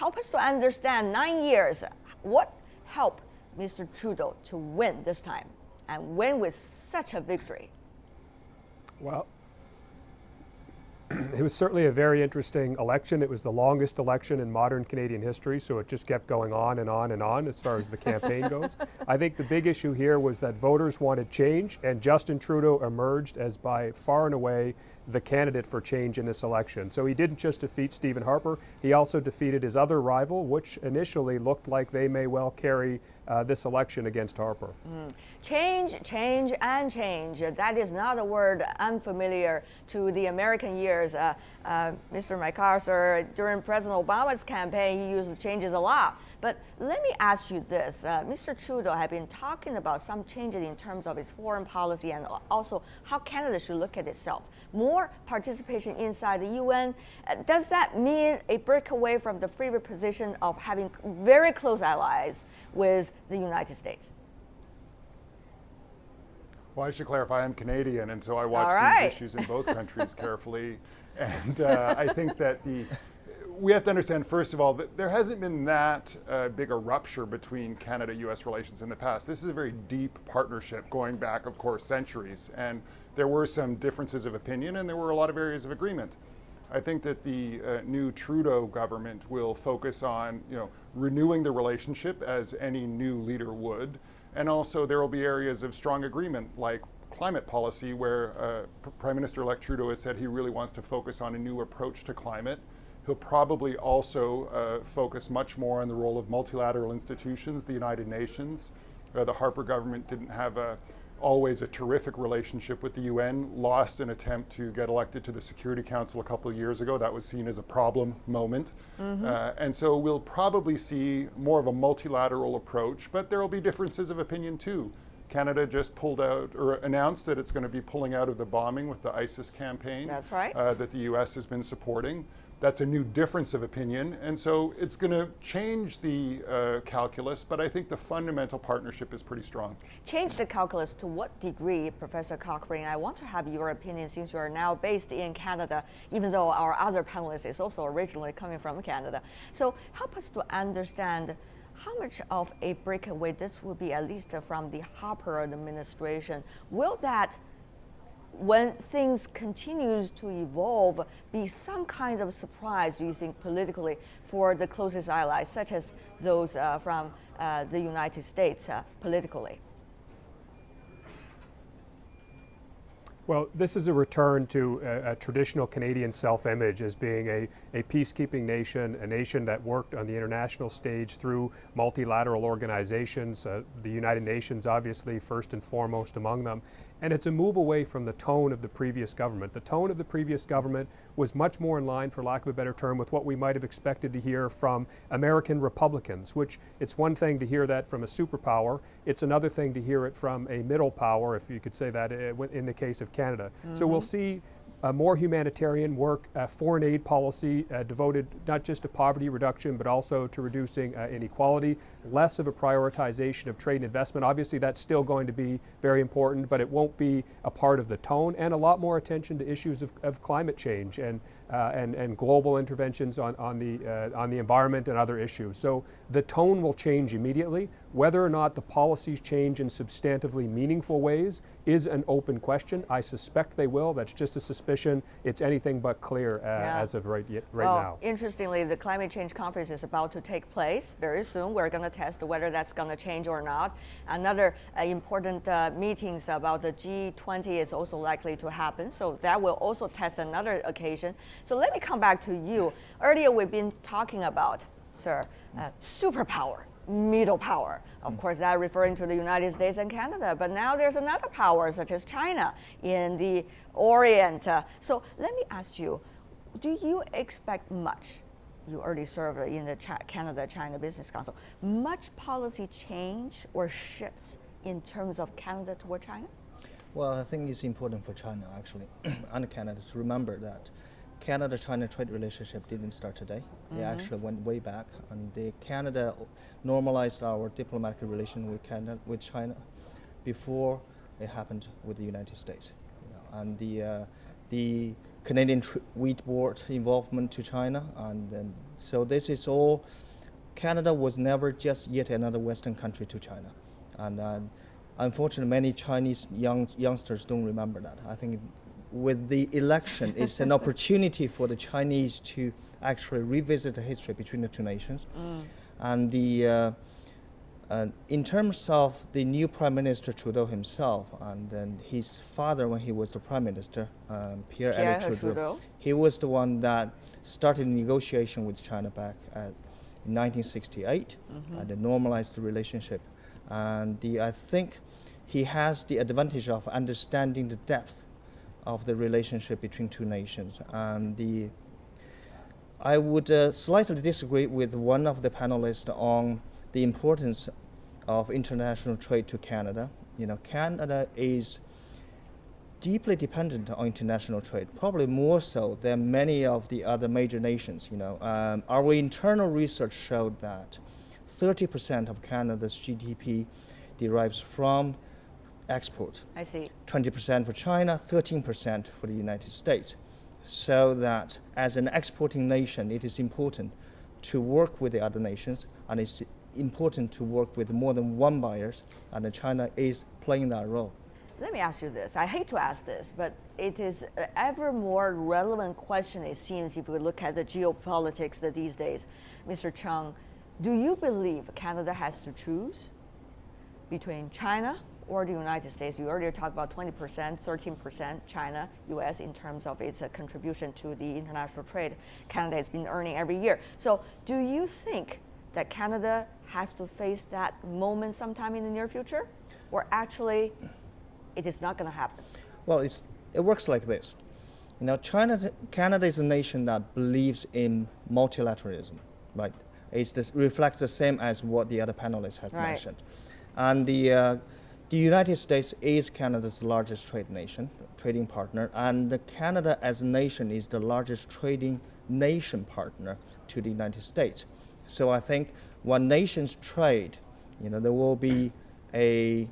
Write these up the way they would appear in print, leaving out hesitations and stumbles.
help us to understand 9 years. What helped Mr. Trudeau to win this time and win with such a victory? Well, it was certainly a very interesting election. It was the longest election in modern Canadian history, so it just kept going on and on and on as far as the campaign goes. I think the big issue here was that voters wanted change, and Justin Trudeau emerged as by far and away the candidate for change in this election. So he didn't just defeat Stephen Harper, he also defeated his other rival, which initially looked like they may well carry this election against Harper. Change, change, and change. That is not a word unfamiliar to the American years. Mr. MacArthur, during President Obama's campaign, he used changes a lot. But let me ask you this. Mr. Trudeau has been talking about some changes in terms of its foreign policy and also how Canada should look at itself. More participation inside the UN. Does that mean a breakaway from the favorite position of having very close allies with the United States? Well, I should clarify, I'm Canadian, and so I watch these issues in both countries carefully. And I think that we have to understand, first of all, that there hasn't been that big a rupture between Canada-US relations in the past. This is a very deep partnership going back, of course, centuries. And there were some differences of opinion, and there were a lot of areas of agreement. I think that the new Trudeau government will focus on, renewing the relationship as any new leader would. And also there will be areas of strong agreement, like climate policy, where Prime Minister-elect Trudeau has said he really wants to focus on a new approach to climate. He'll probably also focus much more on the role of multilateral institutions, the United Nations. The Harper government didn't have always a terrific relationship with the UN, lost an attempt to get elected to the Security Council a couple of years ago. That was seen as a problem moment. And so we'll probably see more of a multilateral approach, but there will be differences of opinion too. Canada just pulled out or announced that it's going to be pulling out of the bombing with the ISIS campaign. That's right. That the US has been supporting. That's a new difference of opinion, and so it's going to change the calculus, but I think the fundamental partnership is pretty strong. Change the calculus to what degree, Professor Cochrane? I want to have your opinion since you are now based in Canada, even though our other panelist is also originally coming from Canada. So help us to understand how much of a breakaway this will be, at least from the Harper administration. Will that, when things continues to evolve, be some kind of surprise, do you think, politically for the closest allies, such as those from the United States politically? Well, this is a return to a traditional Canadian self-image as being a peacekeeping nation, a nation that worked on the international stage through multilateral organizations, the United Nations obviously first and foremost among them. And it's a move away from the tone of the previous government. The tone of the previous government was much more in line, for lack of a better term, with what we might have expected to hear from American Republicans, which it's one thing to hear that from a superpower. It's another thing to hear it from a middle power, if you could say that, in the case of Canada. So we'll see more humanitarian work, foreign aid policy devoted not just to poverty reduction, but also to reducing inequality, less of a prioritization of trade and investment. Obviously, that's still going to be very important, but it won't be a part of the tone, and a lot more attention to issues of climate change and global interventions on the environment and other issues. So the tone will change immediately. Whether or not the policies change in substantively meaningful ways is an open question. I suspect they will. That's just a suspicion. It's anything but clear as of right now. Interestingly, the climate change conference is about to take place very soon. We're going to test whether that's going to change or not. Another important meetings about the G20 is also likely to happen. So that will also test another occasion. So let me come back to you. Earlier we've been talking about, sir, superpower, middle power. Of course, that referring to the United States and Canada, but now there's another power such as China in the Orient. So let me ask you, do you expect much? You already served in the Canada-China Business Council. Much policy change or shifts in terms of Canada toward China? Well, I think it's important for China actually and Canada to remember that Canada-China trade relationship didn't start today. It actually went way back, and Canada normalized our diplomatic relation with China before it happened with the United States. And the Canadian Wheat Board involvement to China, and then, so this is all. Canada was never just yet another Western country to China, and unfortunately, many Chinese youngsters don't remember that. I think with the election, it's an opportunity for the Chinese to actually revisit the history between the two nations, and the. In terms of the new Prime Minister Trudeau himself, and then his father when he was the Prime Minister, Pierre Trudeau, he was the one that started negotiation with China back in 1968 and normalized the relationship. And I think he has the advantage of understanding the depth of the relationship between two nations. And I would slightly disagree with one of the panelists on the importance of international trade to Canada. You know, Canada is deeply dependent on international trade, probably more so than many of the other major nations. You know, our internal research showed that 30% of Canada's GDP derives from export. I see. 20% for China, 13% for the United States. So that as an exporting nation, it is important to work with the other nations, and it's important to work with more than one buyers, and China is playing that role. Let me ask you this. I hate to ask this, but it is an ever more relevant question, it seems, if we look at the geopolitics these days. Mr. Chung, do you believe Canada has to choose between China or the United States? You earlier talked about 20%, 13% China, US in terms of its contribution to the international trade Canada has been earning every year. So do you think that Canada has to face that moment sometime in the near future? Or actually, it is not going to happen? Well, it works like this. You know, Canada is a nation that believes in multilateralism, right? It reflects the same as what the other panelists have mentioned. And the United States is Canada's largest trading partner, and Canada as a nation is the largest trading nation partner to the United States. So I think when nations trade, you know, there will be a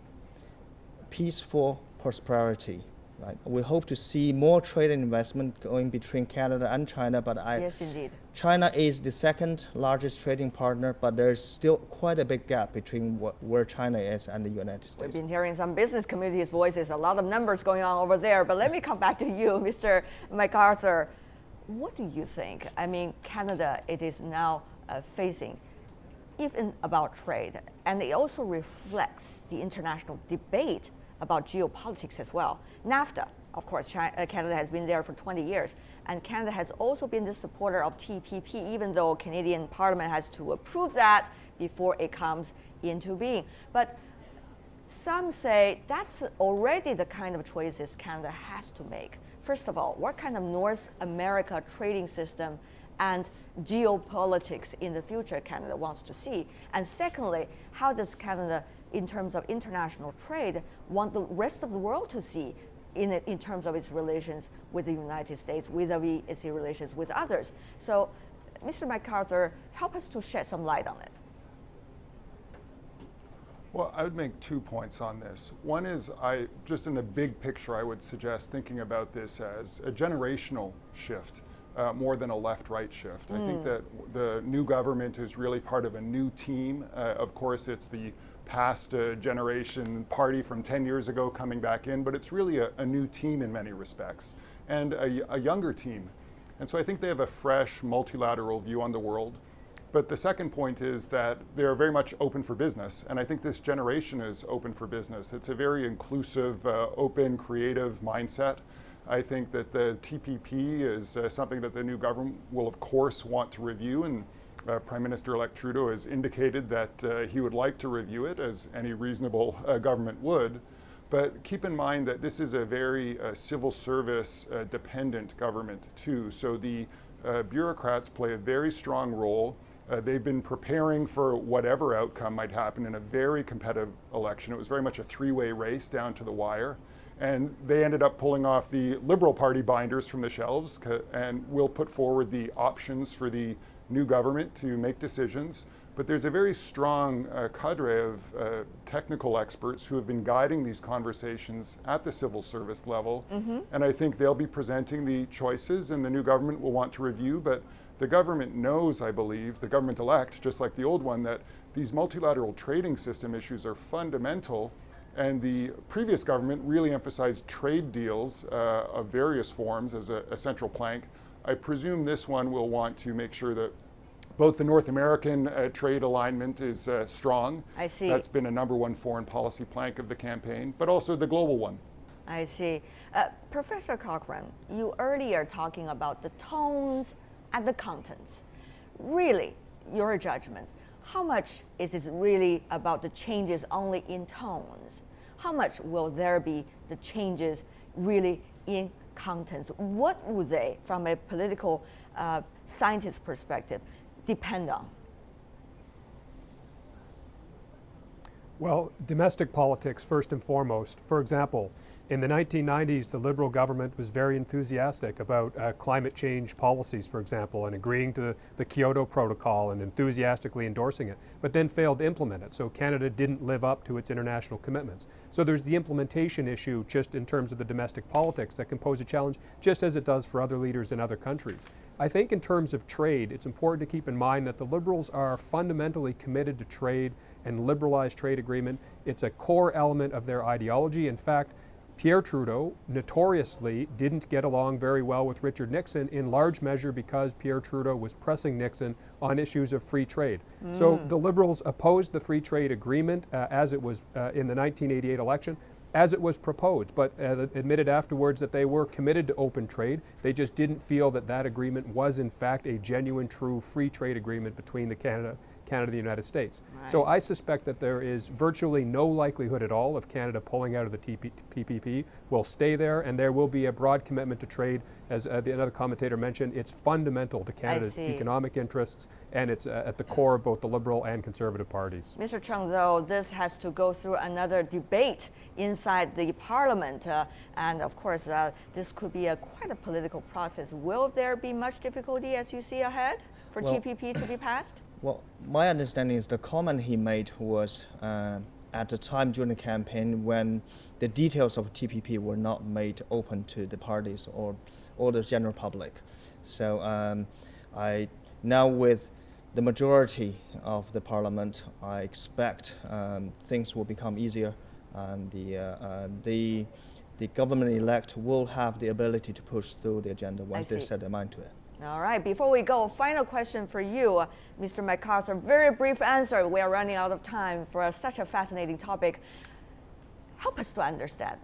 peaceful prosperity. Right? We hope to see more trade and investment going between Canada and China, but yes, indeed. China is the second largest trading partner, but there's still quite a big gap between where China is and the United States. We've been hearing some business community's voices, a lot of numbers going on over there, but let me come back to you, Mr. MacArthur. What do you think? I mean, Canada, it is now facing even about trade, and it also reflects the international debate about geopolitics as well. NAFTA, of course, Canada has been there for 20 years, and Canada has also been the supporter of TPP, even though Canadian Parliament has to approve that before it comes into being. But some say that's already the kind of choices Canada has to make. First of all, what kind of North America trading system and geopolitics in the future Canada wants to see? And secondly, how does Canada, in terms of international trade, want the rest of the world to see in terms of its relations with the United States, vis-a-vis its relations with others? So, Mr. MacArthur, help us to shed some light on it. Well, I would make 2 points on this. One is, just in the big picture, I would suggest thinking about this as a generational shift. More than a left-right shift. I think that the new government is really part of a new team. Of course, it's the past generation party from 10 years ago coming back in, but it's really a new team in many respects, and a younger team. And so I think they have a fresh, multilateral view on the world. But the second point is that they're very much open for business, and I think this generation is open for business. It's a very inclusive, open, creative mindset. I think that the TPP is something that the new government will, of course, want to review, and Prime Minister-elect Trudeau has indicated that he would like to review it, as any reasonable government would. But keep in mind that this is a very civil service dependent government, too. So the bureaucrats play a very strong role. They've been preparing for whatever outcome might happen in a very competitive election. It was very much a three-way race down to the wire. And they ended up pulling off the Liberal Party binders from the shelves and will put forward the options for the new government to make decisions. But there's a very strong cadre of technical experts who have been guiding these conversations at the civil service level. And I think they'll be presenting the choices, and the new government will want to review. But the government knows, I believe, the government-elect, just like the old one, that these multilateral trading system issues are fundamental. And the previous government really emphasized trade deals of various forms as a central plank. I presume this one will want to make sure that both the North American trade alignment is strong. I see. That's been a #1 foreign policy plank of the campaign, but also the global one. I see. Professor Cochrane, you earlier talking about the tones and the contents. Really, your judgment, how much is it really about the changes only in tones? How much will there be the changes really in contents? What would they, from a political scientist perspective, depend on? Well, domestic politics first and foremost. For example, in the 1990s, the Liberal government was very enthusiastic about climate change policies, for example, and agreeing to the Kyoto Protocol and enthusiastically endorsing it, but then failed to implement it. So Canada didn't live up to its international commitments. So there's the implementation issue just in terms of the domestic politics that can pose a challenge, just as it does for other leaders in other countries. I think in terms of trade, it's important to keep in mind that the Liberals are fundamentally committed to trade and liberalized trade agreement. It's a core element of their ideology. In fact, Pierre Trudeau notoriously didn't get along very well with Richard Nixon, in large measure because Pierre Trudeau was pressing Nixon on issues of free trade. So the Liberals opposed the free trade agreement as it was in the 1988 election, as it was proposed, but admitted afterwards that they were committed to open trade. They just didn't feel that that agreement was in fact a genuine, true free trade agreement between Canada and the United States. Right. So I suspect that there is virtually no likelihood at all of Canada pulling out of the TPP. We'll stay there, and there will be a broad commitment to trade. As another commentator mentioned, it's fundamental to Canada's economic interests, and it's at the core of both the Liberal and Conservative parties. Mr. Chung, though, this has to go through another debate inside the Parliament, and of course, this could be quite a political process. Will there be much difficulty as you see ahead for TPP to be passed? Well, my understanding is the comment he made was at the time during the campaign when the details of TPP were not made open to the parties or the general public. So now with the majority of the parliament, I expect things will become easier, and the government-elect will have the ability to push through the agenda once they set their mind to it. All right, before we go, final question for you, Mr. MacArthur. Very brief answer. We are running out of time for such a fascinating topic. Help us to understand.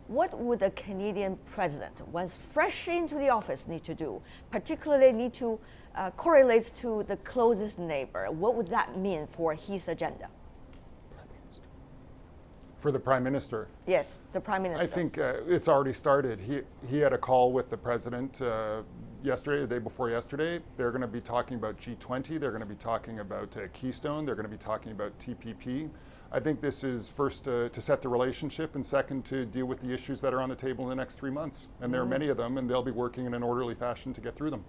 What would a Canadian president, once fresh into the office, need to do? Particularly need to correlate to the closest neighbor. What would that mean for his agenda? For the Prime Minister? Yes, the Prime Minister. I think it's already started. He had a call with the President yesterday, the day before yesterday. They're going to be talking about G20. They're going to be talking about Keystone. They're going to be talking about TPP. I think this is first to set the relationship, and second to deal with the issues that are on the table in the next 3 months. And there are many of them, and they'll be working in an orderly fashion to get through them.